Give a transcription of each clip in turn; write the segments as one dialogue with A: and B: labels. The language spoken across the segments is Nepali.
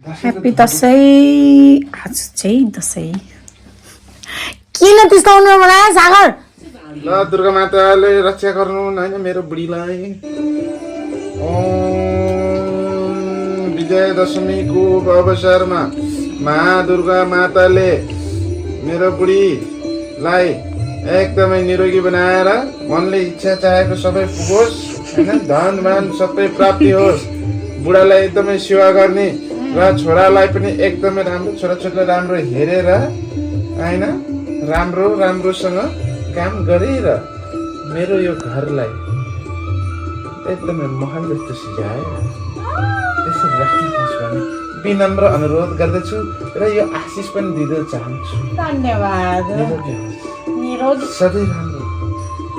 A: ह्याप्पी दसैँ। आज चाहिँ दसैँ किन त्यस्तो अनुहार बनायो सागर?
B: ल दुर्गा माताले रक्षा गर्नु हैन मेरो बुढीलाई। विजय दशमीको अवसरमा महादुर्गा माताले मेरो बुढीलाई एकदमै निरोगी बनाएर मनले इच्छा चाहेको सबै पुगोस् हैन, धन मान सबै प्राप्ति होस्। बुढालाई एकदमै सेवा गर्ने र छोरालाई पनि एकदमै राम्रो, छोराछोरीलाई राम्रो हेरेर हैन, राम्रोसँग काम गरेर मेरो यो घरलाई एकदमै महल जस्तो सजाएर त्यसरी राख्नुहोस् भन्ने विनम्र अनुरोध गर्दछु र यो आशिष पनि दिन चाहन्छु।
A: धन्यवाद। निरोगी
B: सधैँ राम्रो।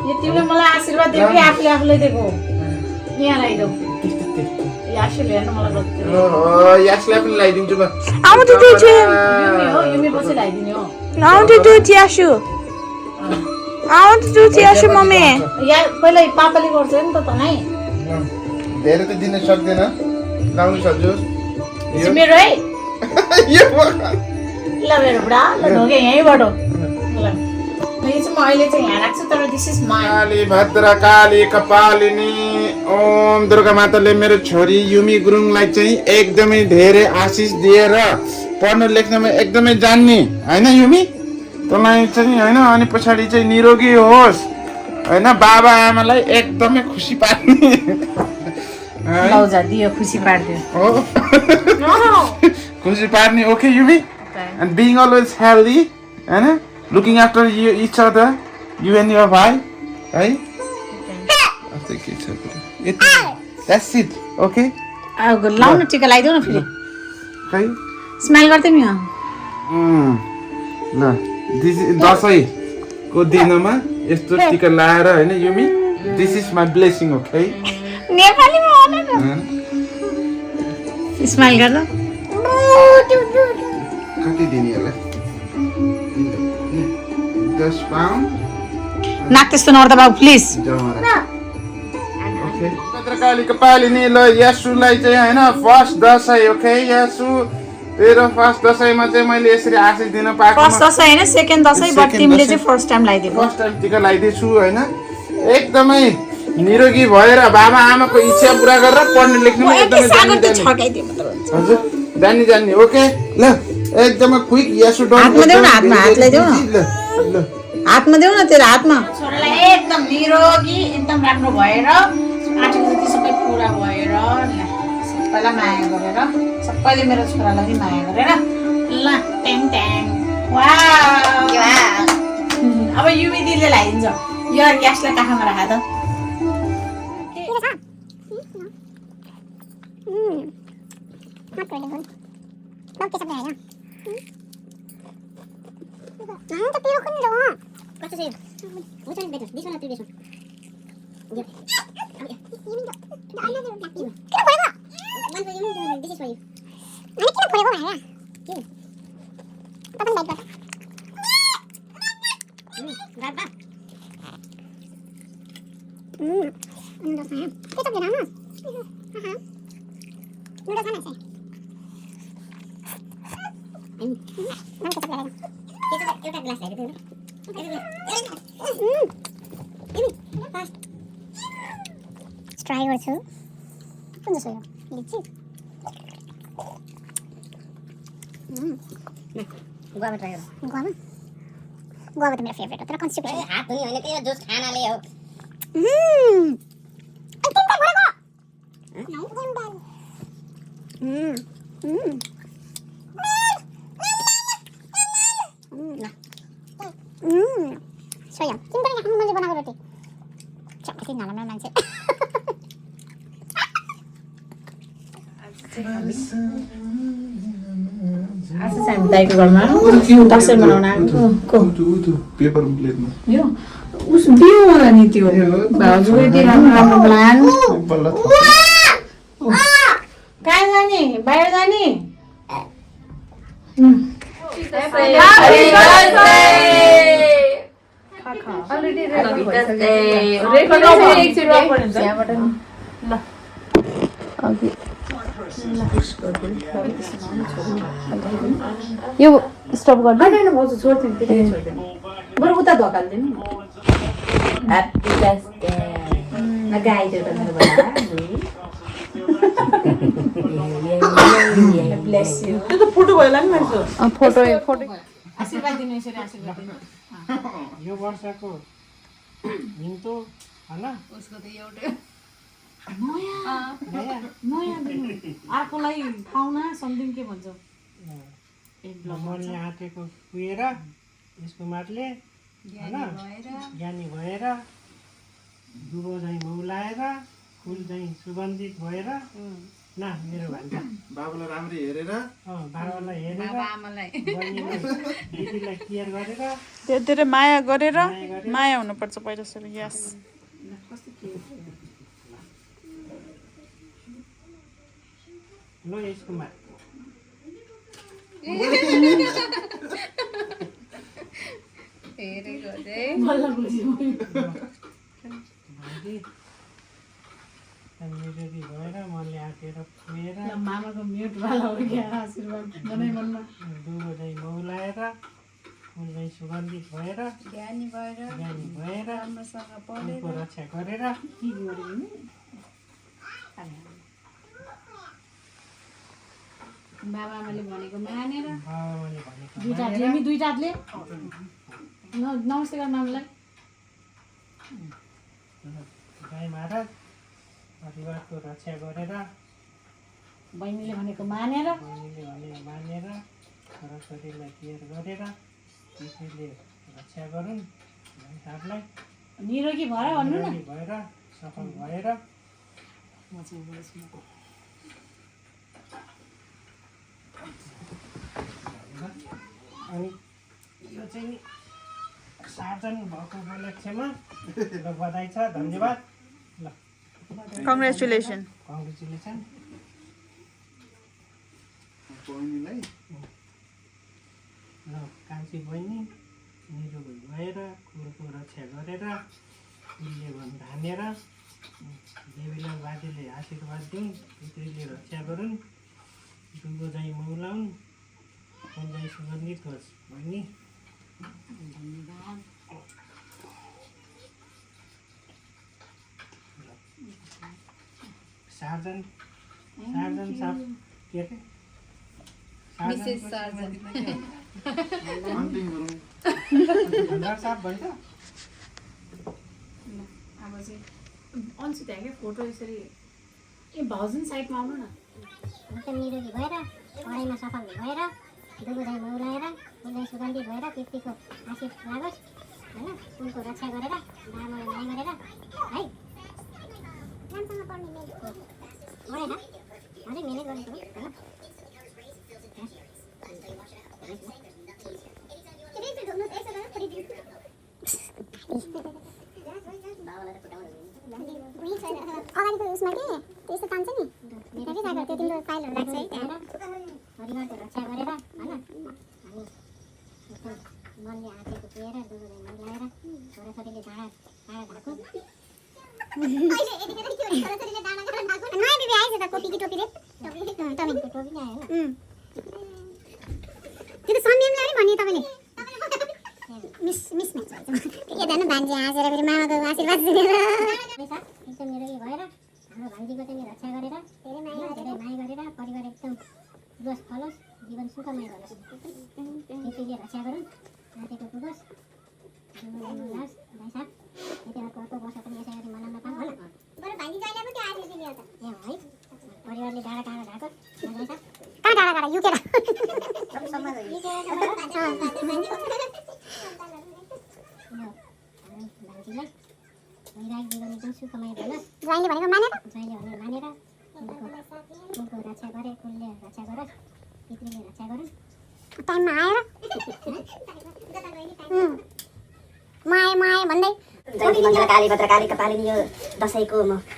A: यो तिमीले मलाई आशीर्वाद दियो कि आफूले आफूलाई दिएको? यहाँ लगाइदेऊ। यासुले हेर्नु मलाई जति
B: यासलाई पनि लगाइदिन्छु म।
C: I want to do it.
A: Yumi पछि लगाइदिने हो।
C: I want to do it, Yashu. I want to do it, Yashu, mommy.
A: या पहिला पापाले गर्छ नि त तँलाई।
B: धेरै त दिन सक्दैन, लाउनु सक्छु।
A: यो मेरो है।
B: यो
A: ल मेरो बुढा, ल ढोके यहीँबाट। ल यो चाहिँ म अहिले चाहिँ यहाँ राख्छु, तर दिस इज माइन।
B: काली भद्र काली कपालिनी ओम दुर्गा माताले मेरो छोरी युमी गुरुङलाई चाहिँ एकदमै धेरै आशिष दिएर पढ्न लेख्नमा एकदमै जान्ने हैन युमी, तँलाई चाहिँ हैन, अनि पछाडि चाहिँ निरोगी होस् हैन, बाबा आमालाई एकदमै खुसी पार्ने
A: लौजा दियो, खुसी पार्दियो।
B: हो खुसी पार्ने। Okay Yumi, and being always healthy हैन, looking after you each other, you and your wife, है? That's it. Okay?
A: लाउनु टिका लगाइदेऊ न फेरि।
B: खै
A: स्माइल गर्दै नि।
B: ल दसैँको दिनमा यस्तो टिका लाएर हैन Yumi, this is my blessing. Okay?
A: नेपालीमा भन्नु न। स्माइल गर।
B: कति दिने होला? 10 पाउन्ड।
A: नाक त्यस्तो नर्दा बाबु प्लिज।
B: पत्रकाली कपालिनी ल यासुलाई चाहिँ हैन फर्स्ट दसैँ। ओके यासु, तेरो फर्स्ट दसैँमा चाहिँ मैले यसरी आशिष दिन पाएको।
A: फर्स्ट दसैँ हैन, सेकेन्ड दसैँ, बट तिमीले चाहिँ फर्स्ट टाइम लगाइदियो।
B: फर्स्ट टाइम टिका लगाइदिएछु हैन, एकदमै निरोगी भएर बाबा आमाको इच्छा पुरा गरेर पढ्ने लेख्नुमा एकदमै हजुर जान्ने। ओके ल एकदमै क्विक यासु डन।
A: हातमा देऊ न, हातमा हात लगाइदेऊ न।
B: ल
A: हातमा देऊ न, तेरो हातमा। छोरालाई एकदम निरोगी, एकदम राम्रो भएर आठौँ जति सबै पुरा भएर सबैलाई माया गरेर, सबैले मेरो छोरालाई पनि माया गरेर ल ट्याङ ट्याङ। वाउ अब युमी दिदीले लगाइदिन्छ। यो ग्यासलाई काखमा राख त।
D: ट्राई गर्छु कुन जस्तो हो लिची
E: गुवामा ट्राई गर।
D: गुवा त मेरो फेभरेट हो, तर कन्स्टिपेसन
E: हात धुनी होइन, त्यही जुस खानाले हो।
D: तिनटा भरेको सोया तिमी पनि खानु मैले बनाएको रोटी चक्कै नराम्रो मान्छे।
A: आज चाहिँ हामी दाइको घरमा दसैँ मनाउन आएको।
B: पेपर प्लेटमा
A: यो उस बिउ होला नि, त्यो भाउजूको यति राम्रो प्लान। कहाँ जाने? बाहिर जाने?
C: यो स्टप गर्नु
A: होइन भाउजू छोड्दिनु त्यतिकै छोड्दिनु बरु उता धकाल्दिनु ह्याप्पी बर्थडे गाइदियो त मेरो बडा ब्लेस यु त्यो त फोटो भयो नि मान्छे
C: फोटो
A: आशीर्वाद दिनु यसरी आशीर्वाद दिनु
F: यो वर्षको हिउँदो हैन
A: उसको त एउटै नयाँ दिनु अर्कोलाई पाउना समथिङ के भन्छ
F: मनले आँटेको कुहेर यसको माटले ज्ञानी भएर दुबो झैँ मौलाएर फुल झैँ सुगन्धित भएर न मेरो भन्छ
B: बाबुलाई राम्ररी हेरेर
F: बाबालाई हेरेर बहिनीलाई दिदीलाई केयर गरेर
C: धेरै माया गरेर माया हुनुपर्छ पहिला सुरु यस
F: ल यसको माट निरोगी भएर मनले आँटेर खुएर
A: मामाको म्युट वाला हो क्या आशीर्वाद मनै मनमा
F: दुबो झैँ मौलाएर फुल झैँ सुगन्धित भएर ज्ञानी भएर फुलको रक्षा गरेर
A: बाबाआमाले भनेको मानेर
F: बाबाले भनेको
A: दुईटा हातले नमस्ते गर्न हामीलाई
F: गाई महाराज परिवारको रक्षा गरेर
A: बहिनीले भनेको मानेर
F: बहिनीले भनेको मानेर छोराछोरीलाई केयर गरेर त्यसैले रक्षा गरून् भाइ साहबलाई
A: निरोगी भएर भन्नु न
F: निरोगी भएर सफल भएर अनि यो चाहिँ नि सार्जन भएको उपलक्ष्यमा ल बधाई छ धन्यवाद ल
C: कङ्ग्रेचुलेसन
F: कङ्ग्रेचुलेसन
B: बहिनीलाई
F: ल कान्छी बहिनी निरोगी भएर कुलको रक्षा गरेर कुलले धानेर देवीलाई बाजेले आशीर्वाद दिउन् पितृले रक्षा गरून् दुबो झैँ मौलाउन् फुल झैँ सुगन्धित होस् बहिनी सार्जन साहब के अरे
B: अन्तिम गरौँ
F: भण्डार साहब भन्छ
A: अब चाहिँ अन्सु त्यहाँ क्या फोटो यसरी ए भाउजन साइडमा आउनु न
D: एकदम निरोगी भएर पढाइमा सफल भएर दुबो झैँ मौलाएर फुल झैँ सुगन्धित भएर पितृको आशीर्वाद लागोस् होइन फुलको रक्षा गरेर बाबालाई माया गरेर है राम्रोसँग पढ्ने मेहनत गरेर अझै मेहनत गरेको हो अगाडिको उसमा के त्यस्तो तान्छ नि मेरै जाँदा त्यो तिम्रो फाइलहरू राख्छ है त्यहाँ परिवारको रक्षा गरेर होइन हामी एकदम मनले आँटेको कुहेर दुबो झैँ मौलाएर छोराछोरीले डाँडा ढाको नयाँ बिबी आएछ त कोपी कि टोपीले तपाईँको टोपी नै आयो त्यो त सम्यमले अरे भन्ने तपाईँले मिस म्याच के जानु भान्जी हाँसेर फेरि मामाको आशीर्वाद दिएर एकदम निरोगी भएर हाम्रो भान्जीको चाहिँ रक्षा गरेर धेरै माया गरेर परिवार एकदम जोस फलोस् जीवन सुखमय होस् त्यसैले रक्षा गरौँ आँटेको पुगोस् भाइ साहब यति अर्को वर्ष पनि यसै गरी मनाउन पाऊँ होला बरु भान्जी जहिले पनि त्यो आशीर्वाद दियो त ए है परिवारले डाँडा ढाको भाइ साहब कहाँ डाँडा युकेर भान्जीलाई वैराग जीवन एकदम सुखमय बनोस् ज्वाइँले भनेको मानेर फुलको रक्षा गरे फुलले रक्षा गरोस् पितृले रक्षा गरोस् टाइममा आएर माया भन्दै
E: जयन्ती मङ्गलकाली भद्रकाली कपालिनी यो दसैँको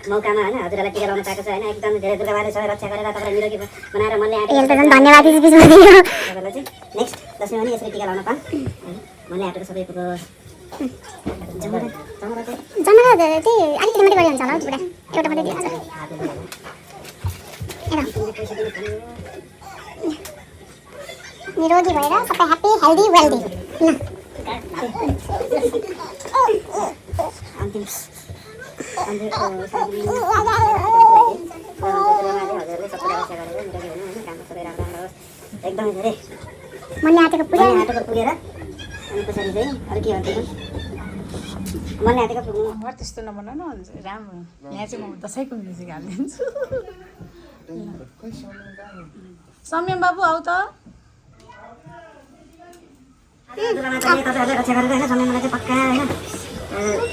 E: मौकामा होइन हजुरलाई टिका लगाउन पाएको छ होइन एकदम धेरै दुर्गाबाले छ रक्षा गरेर तपाईँलाई निरोगी बनाएर मनले आँटेको
D: धन्यवाद
E: तपाईँलाई चाहिँ नेक्स्ट दसैँ पनि यसरी टिका लगाउन पाऊँ मनले आँटेको सबै कुरो
D: जमरा त्यही अलिकति मात्रै गरी हुन्छ होला हौ एउटा मात्रै दिन्छ निरोगी भएर सबै ह्याप्पी हेल्दी वेल्दी
E: एकदमै धेरै
D: मनले आँटेको पुरै
E: पुगेर अनि पछाडि चाहिँ अरू के भन्छु मनले आँटेको पुग्नु
A: त्यस्तो नबनाउन राम्रो यहाँ चाहिँ म दसैँको म्युजिक हालिदिन्छु सम्यम बाबु आऊ त
E: तपाईँहरूले रक्षा गरेर होइन समय मलाई चाहिँ पक्का होइन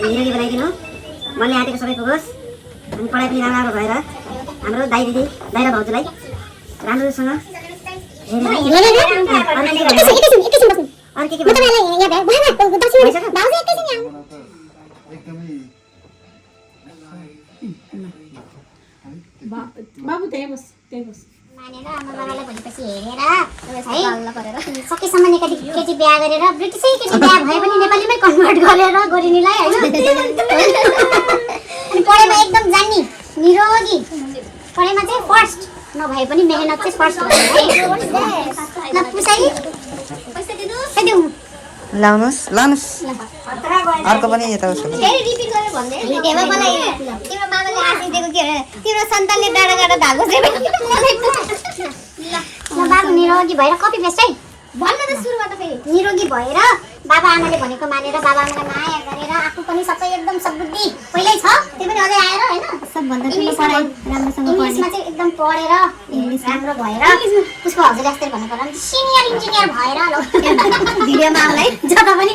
E: निरोगी बनाइदिनु मनले आँटेको सबै पुगोस् अनि पढाइ पनि राम्रो भएर हाम्रो दाइ दिदी दाइ र भाउजूलाई राम्रोसँग
A: बाबु त्यही बस
D: मानेर आमा बाबालाई भनेपछि हेरेर है सकेसम्म नेपाली केटी बिहा गरेर ब्रिटिसै केटी बिहा भए पनि नेपालीमै कन्भर्ट गरेर गोरिनीलाई होइन अनि पढाइमा एकदम जान्ने निरोगी पढाइमा चाहिँ फर्स्ट नभए पनि मेहनत चाहिँ फर्स्ट गर्ने है ल पुसाई पैसा दिनु
G: लाउनुहोस् लानुहोस् अर्को पनि यता उसो
D: फेरि रिपिट गरेर भन्दै हेमा मलाई तिम्रो मामाले आशिष दिएको के अरे तिम्रो सन्तानले डाँडा डाँडा धागो चाहिँ ल बाबु निरोगी भएर कपी पेस्ट है भन्न त सुरुबाट फेरि निरोगी भएर बाबा आमाले भनेको मानेर बाबा आमालाई माया गरेर आफू पनि सबै एकदम सबुद्धि पहिल्यै छ त्यो पनि अझै आएर होइन सबभन्दा ठुलो पढाइ राम्रोसँग इङ्ग्लिसमा चाहिँ एकदम पढेर इङ्ग्लिस राम्रो भएर उसको हजुर जस्तै भन्नु पर्ला सिनियर इन्जिनियर भएर भिडियोमा आउलाई जता पनि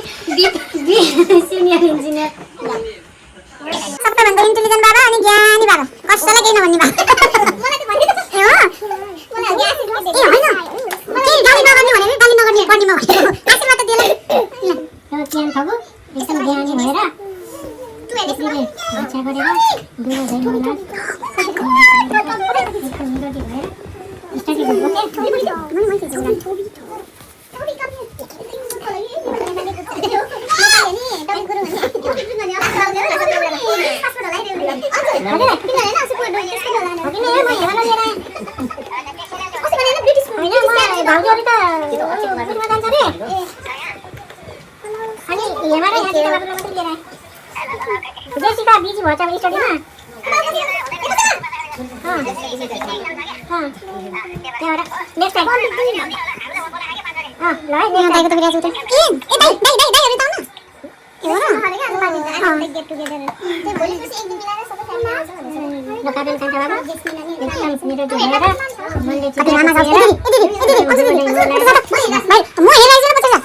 D: सिनियर इन्जिनियर सबैभन्दा इन्टेलिजेन्ट बाबा अनि ज्ञानी बाबा कसैलाई केही नभन्ने बाबा मलाई त भन्ने ए हो मलाई ज्ञानी ए होइन केही गाली नगर्ने भनेर गाली नगर्ने पढ्नेमा भनेको आशीर्वाद त दिएला ल ज्ञान थगु एकदम ज्ञानी भएर त्यसले रक्षा गरेर दुलो भइदिनु जेसिका बिजी भएछ अब स्टडीमा त्यहाँबाट नेक्स्ट टाइम ल है यहाँ दाइको त बिराज उठ्यो ए दाइ दाइहरु त आउन के हो र गेट टुगेदर चाहिँ भोलि पछि एक दिन मिलाएर सबै फ्यामिली आउँछ ल काबिल कान्ता बाबु एकदम मेरो जो भएर मनले चाहिँ आमा जाऊ ए दिदी भाइ म हेराइज न बच्चा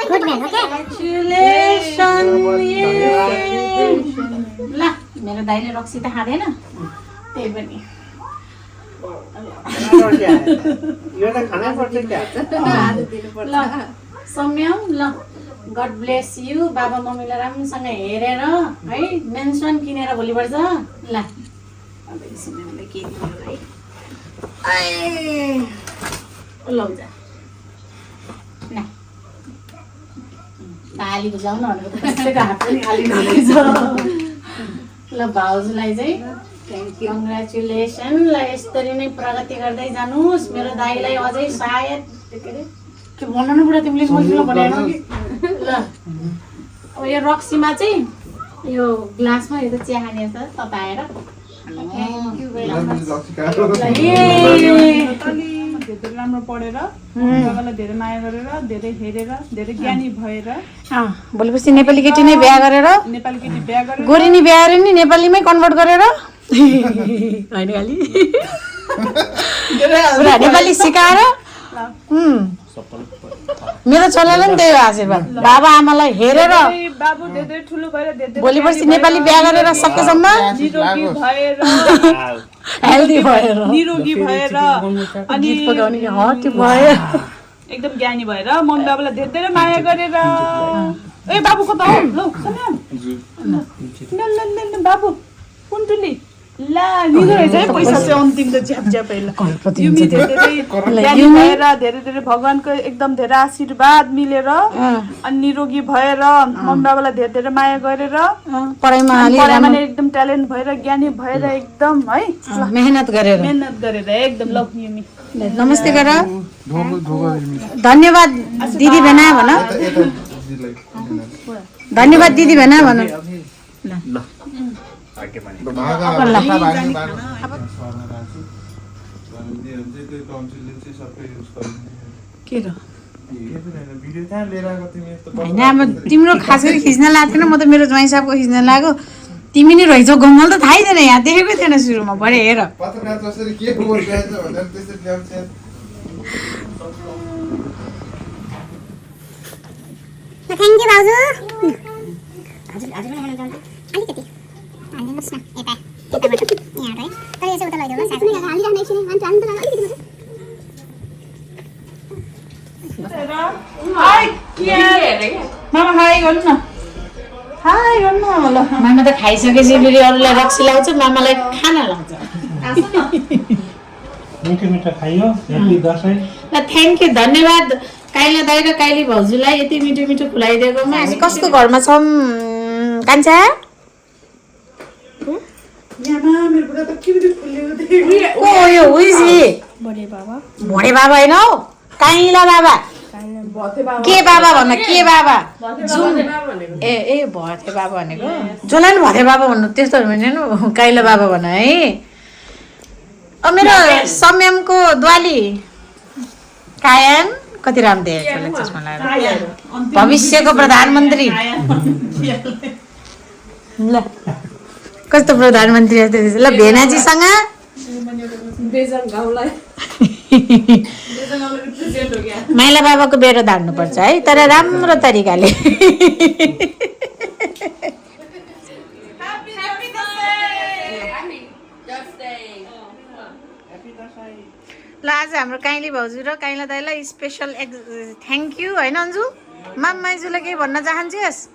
D: गुड म्यान ओके
A: ल मेरो दाइले रक्सी त खाँदैन त्यही पनि
F: यो त खानै पर्छ क्या
A: ल सम्यम ल गड ब्लेस यु बाबा मम्मीलाई राम्रोसँग हेरेर है मेन्सन किनेर भोलि पर्छ ल सम्यमले के दिनु है लौ जा ताली बुझाउन भनेको त्यसैको हात पनि खाली नहुनेछ ल भाउजूलाई चाहिँ कङ्ग्रेचुलेसन ल यसरी नै प्रगति गर्दै जानुहोस् मेरो दाइलाई अझै सायद के भन्न न बुढा तिमीले मैले भनेन कि ल अब यो रक्सीमा चाहिँ यो ग्लासमा यो त चिया खाने छ तताएर थ्याङ्क यू भेरी मच
H: धेरै राम्रो पढेर बाबालाई धेरै माया गरेर धेरै हेरेर धेरै ज्ञानी भएर
A: भोलिपछि नेपाली केटी नै बिहा गरेर
H: नेपाली केटी बिहा गरेर
A: गोरिनी बिहा गरेर नि नेपालीमै कन्भर्ट गरेर होइन खालि नेपाली सिकाएर मेरो छोराले पनि त्यही हो आशीर्वाद बाबा आमालाई हेरेर
H: बाबु धेरै ठुलो भएर धेरै
A: भोलि पर्सि नेपाली बिहा गरेर सकेसम्म
H: निरोगी भएर
A: हेल्दी भएर
H: निरोगी भएर अनि एकदम ज्ञानी भएर मम्मी बाबालाई धेरै धेरै माया गरेर ए बाबु कता हो ल बाबु कुन्टुली ला निदो रहेछ है पैसा चाहिँ अन्तिम त झ्याप युमी धेरै ज्ञानी भएर धेरै धेरै भगवानको एकदम धेरै आशीर्वाद मिलेर अनि निरोगी भएर मम्मी बाबालाई धेरै धेरै माया गरेर पढाइमा एकदम ट्यालेन्ट भएर ज्ञानी भएर एकदम है
A: मेहनत गरेर
H: एकदम ल युमी
A: नमस्ते गर धन्यवाद दिदी भेना भन धन्यवाद दिदी भेना भन ल के र होइन अब तिम्रो खास गरी खिच्न लाग्थेन म त मेरो ज्वाइँ साहबको खिच्न लाग्यो तिमी नै रहेछौ गम्मल त थाहै थिएन यहाँ देखेकै थिएन सुरुमा भरे हेर
D: थ्याङ्क यू भाउजू अलिकति हालिदिनुहोस् न यताबाट यहाँबाट है तर यसो उता लैजाऊ ल सासू हालिराख्नु एकछिन अनि हाल्नु त अलिकति
H: मामा हाई गर्नु न हाई गर्नु न ल
A: मामा त खाइसकेपछि फेरि अरूलाई रक्सी लाउँछ मामालाई खाना लाउँछ
F: मिठो खाइयो ह्याप्पी दसैँ
A: ल थ्याङ्क यू धन्यवाद काइला दाइ र काइली भाउजूलाई यति मिठो मिठो खुलाइदिएकोमा हामी कसको घरमा छौँ कान्छा को यो हुइजी भोडे बाबा होइन हौ काइला बाबा के बाबा भन्न के बाबा ए ए भथे बाबा भनेको जसलाई पनि भथे बाबा भन्नु त्यस्तोहरू भने काइला बाबा भन है मेरो संयमको द्वाली कायन कति राम्रो देखेको चस्मा लगाएर भविष्यको प्रधानमन्त्री ल कस्तो प्रधानमन्त्री ल भेनाजीसँग माइला बाबाको बेरो धान्नुपर्छ है तर राम्रो तरिकाले ल आज हाम्रो काइली भाउजू र काइला दाइलाई स्पेसल थ्याङ्क यू होइन अन्जु माइजूलाई केही भन्न चाहन्छस्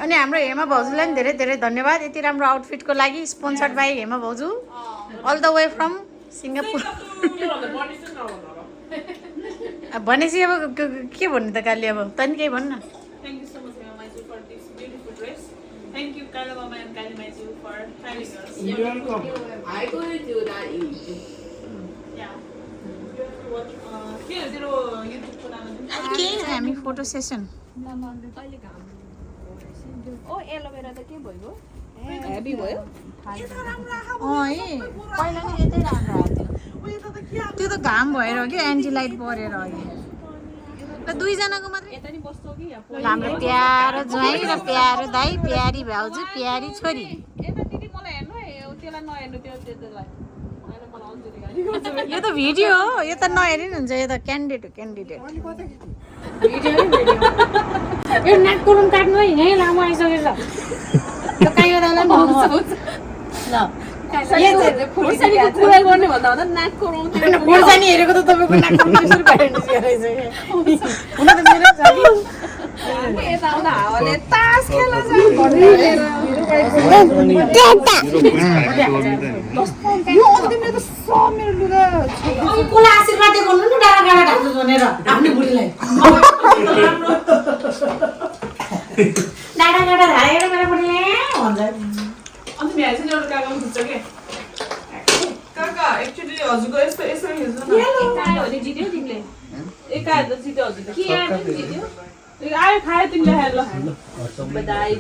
A: अनि हाम्रो हेमा भाउजूलाई पनि धेरै धेरै धन्यवाद यति राम्रो आउटफिटको लागि स्पोन्सर्ड बाई हेमा भाउजू all the way from Singapore भनेपछि अब के भन्नु त काली अब तैँले केही भन्नु न
H: Thank you so much, Mama Maiju, for this beautiful dress. Thank you, Kaila Mama and Kali Maiju, for having us.
F: You're welcome.
I: I couldn't do that easy.
H: Yeah. You have to watch zero YouTube channel.
A: के हामी फोटो सेसन
I: Heavy भयो?
A: है पहिला नि यतै राम्रो आएको थियो त्यो त घाम भएर हो कि एन्टी लाइट परेर अघि र दुईजनाको मात्रै हाम्रो प्यारो ज्वाइँ र प्यारो दाइ प्यारी भाउजू प्यारी छोरी यो त भिडियो हो यो त नहेरि नि हुन्छ यो त क्यान्डिडेट हो क्यान्डिडेट यो नाकको रुम काट्नु है यहीँ लामो आइसकेछ यो काइयो दाइलाई ल खोर्सानी हेरेको त तपाईँको नाकको रुम त्यसरी प्यारेन्टिस गरेछ हुन त मेरो छ कसलाई आशीर्वाद दिएको हुनु न डाँडा डाँडा ढाक्छु भनेर आफ्नो बुढीलाई डाँडा डाँडा ढालेर मेरो बुढीले भन्छ
H: अन्त भ्याएछ नि एउटा काका खिच्छ के काका एक्चुअली हजुरको यस्तो यसो हेर्नु न एकायो भने जित्यो तिमीले एकायो त जित्यो हजुर के आयो जित्यो आयो खायो तिमीले खायो ल बधाई छ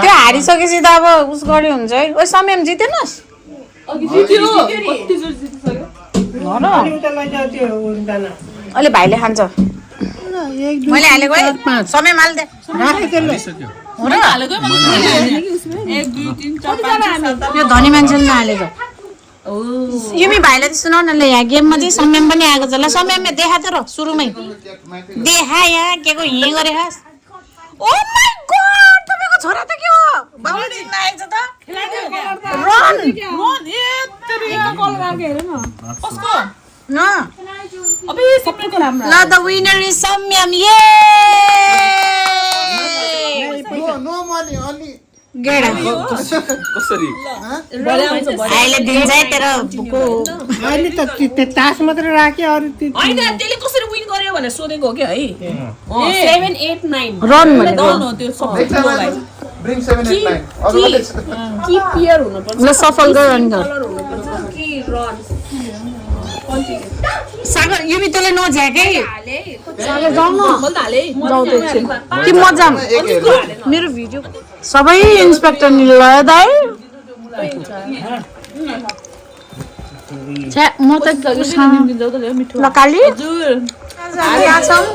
A: त्यो हारिसकेपछि त अब उस गऱ्यो हुन्छ है ओ समयमा जितेनस्
H: अघि जित्यो कति जोर जितिसक्यो
A: अहिले भाइले खान्छ मैले हालेको है समय हाल्दे यो धनी मान्छेले नहालेको युमी भाइलाई चाहिँ सुनाउ न ल यहाँ गेममा चाहिँ समयमा पनि आएको छ ल समयमा देखा त र सुरुमै देखा यहाँ के को हिँ गरे खास ओ माय गॉड तपाईको छोरा त के हो बाबुले जित्न आएछ त रन
H: रन ए तेरी कल राखे हेर न कसको
A: न
I: अबे सबैको राम्रो
A: ल द विनर इज सम्यम ये
B: नो मनी अलि
A: गेडा
B: कसरी
A: अहिले दिन्छ है तेरो बुको
F: अहिले त तास मात्रै राख्यो अरू
I: हैन त्यसले कसरी विन गर्यो भनेर सोधेको हो कि है 7 8 9
A: रन भनेको
I: न त्यो सबै
B: ब्रिङ 7 8 9
I: की पियर हुनु पर्छ
A: ल सफल गर रन गर
I: कलर हुनु पर्छ कि रन
A: सागर युमी तँलाई नझ्याकै
I: हाले
A: सागर जाऊ न
I: मैले त हाले
A: जाऊ त एकछिन कि मजा मेरो भिडियो सबै इन्सपेक्टर नि ल दाइ छ्या म त ल काली यहाँ छौँ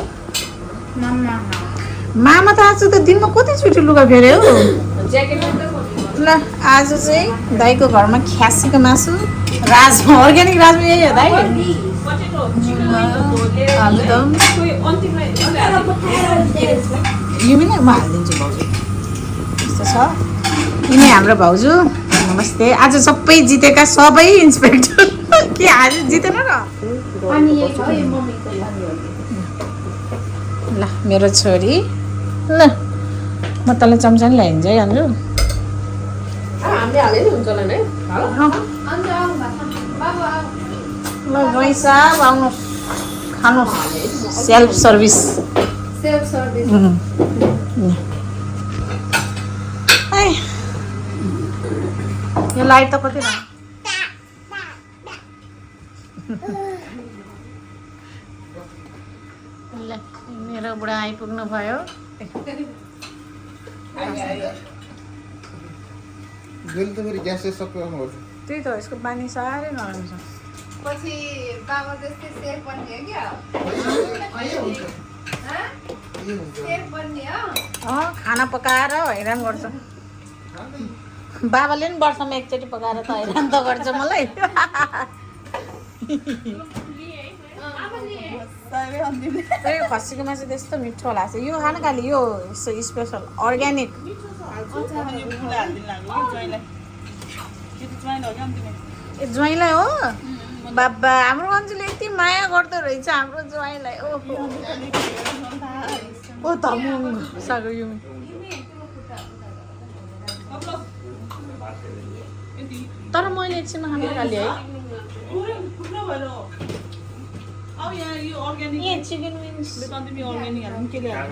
A: मामा त आज त दिनमा कति चोटि लुगा फेऱ्यो हौ ल आज चाहिँ दाइको घरमा ख्यासीको मासु राजमा अर्ग्यानिक राजमा यही हो दाइ आलुदम युमी नै म हालिदिन्छु भाउजू यस्तो छ यिनी हाम्रो भाउजू नमस्ते आज सबै जितेका सबै इन्सपेक्टर के आज जितेन र ल मेरो छोरी ल म तँलाई चम्चा नि ल्याइदिन्छु है अन्जु
I: हामीले हाले नि हुन्छ होला नि
A: ल गाई साहब आउनुहोस् खानुहोस् सेल्फ सर्भिस यो लाइट त कति ल मेरो बुढा आइपुग्नु भयो
B: गेल त फेरि ग्यास सबै आउनु
A: त्यही त यसको पानी साह्रै नरम छ
C: पछि बाबा जस्तै सेफ बन्ने हो क्या सेफ बन्ने हो
A: खाना पकाएर हैरान गर्छ बाबाले पनि वर्षमा एकचोटि पकाएर त हैरान त गर्छ मलाई त्यही खसीको मासु त्यस्तो मिठो लाग्छ यो खान खालि यो स्पेसल अर्ग्यानिक ए ज्वाइँलाई हो बाबा हाम्रो मान्छेले यति माया गर्दो रहेछ हाम्रो ज्वाइँलाई ओहो ओ तमुङ सागर युमी तर मैले एकछिनमा खानु थालेँ है
H: अब यहाँ यो अर्ग्यानिक
A: यहाँ चिकन विङ्स
H: अर्ग्यानिक हाल्नु के ल्यायो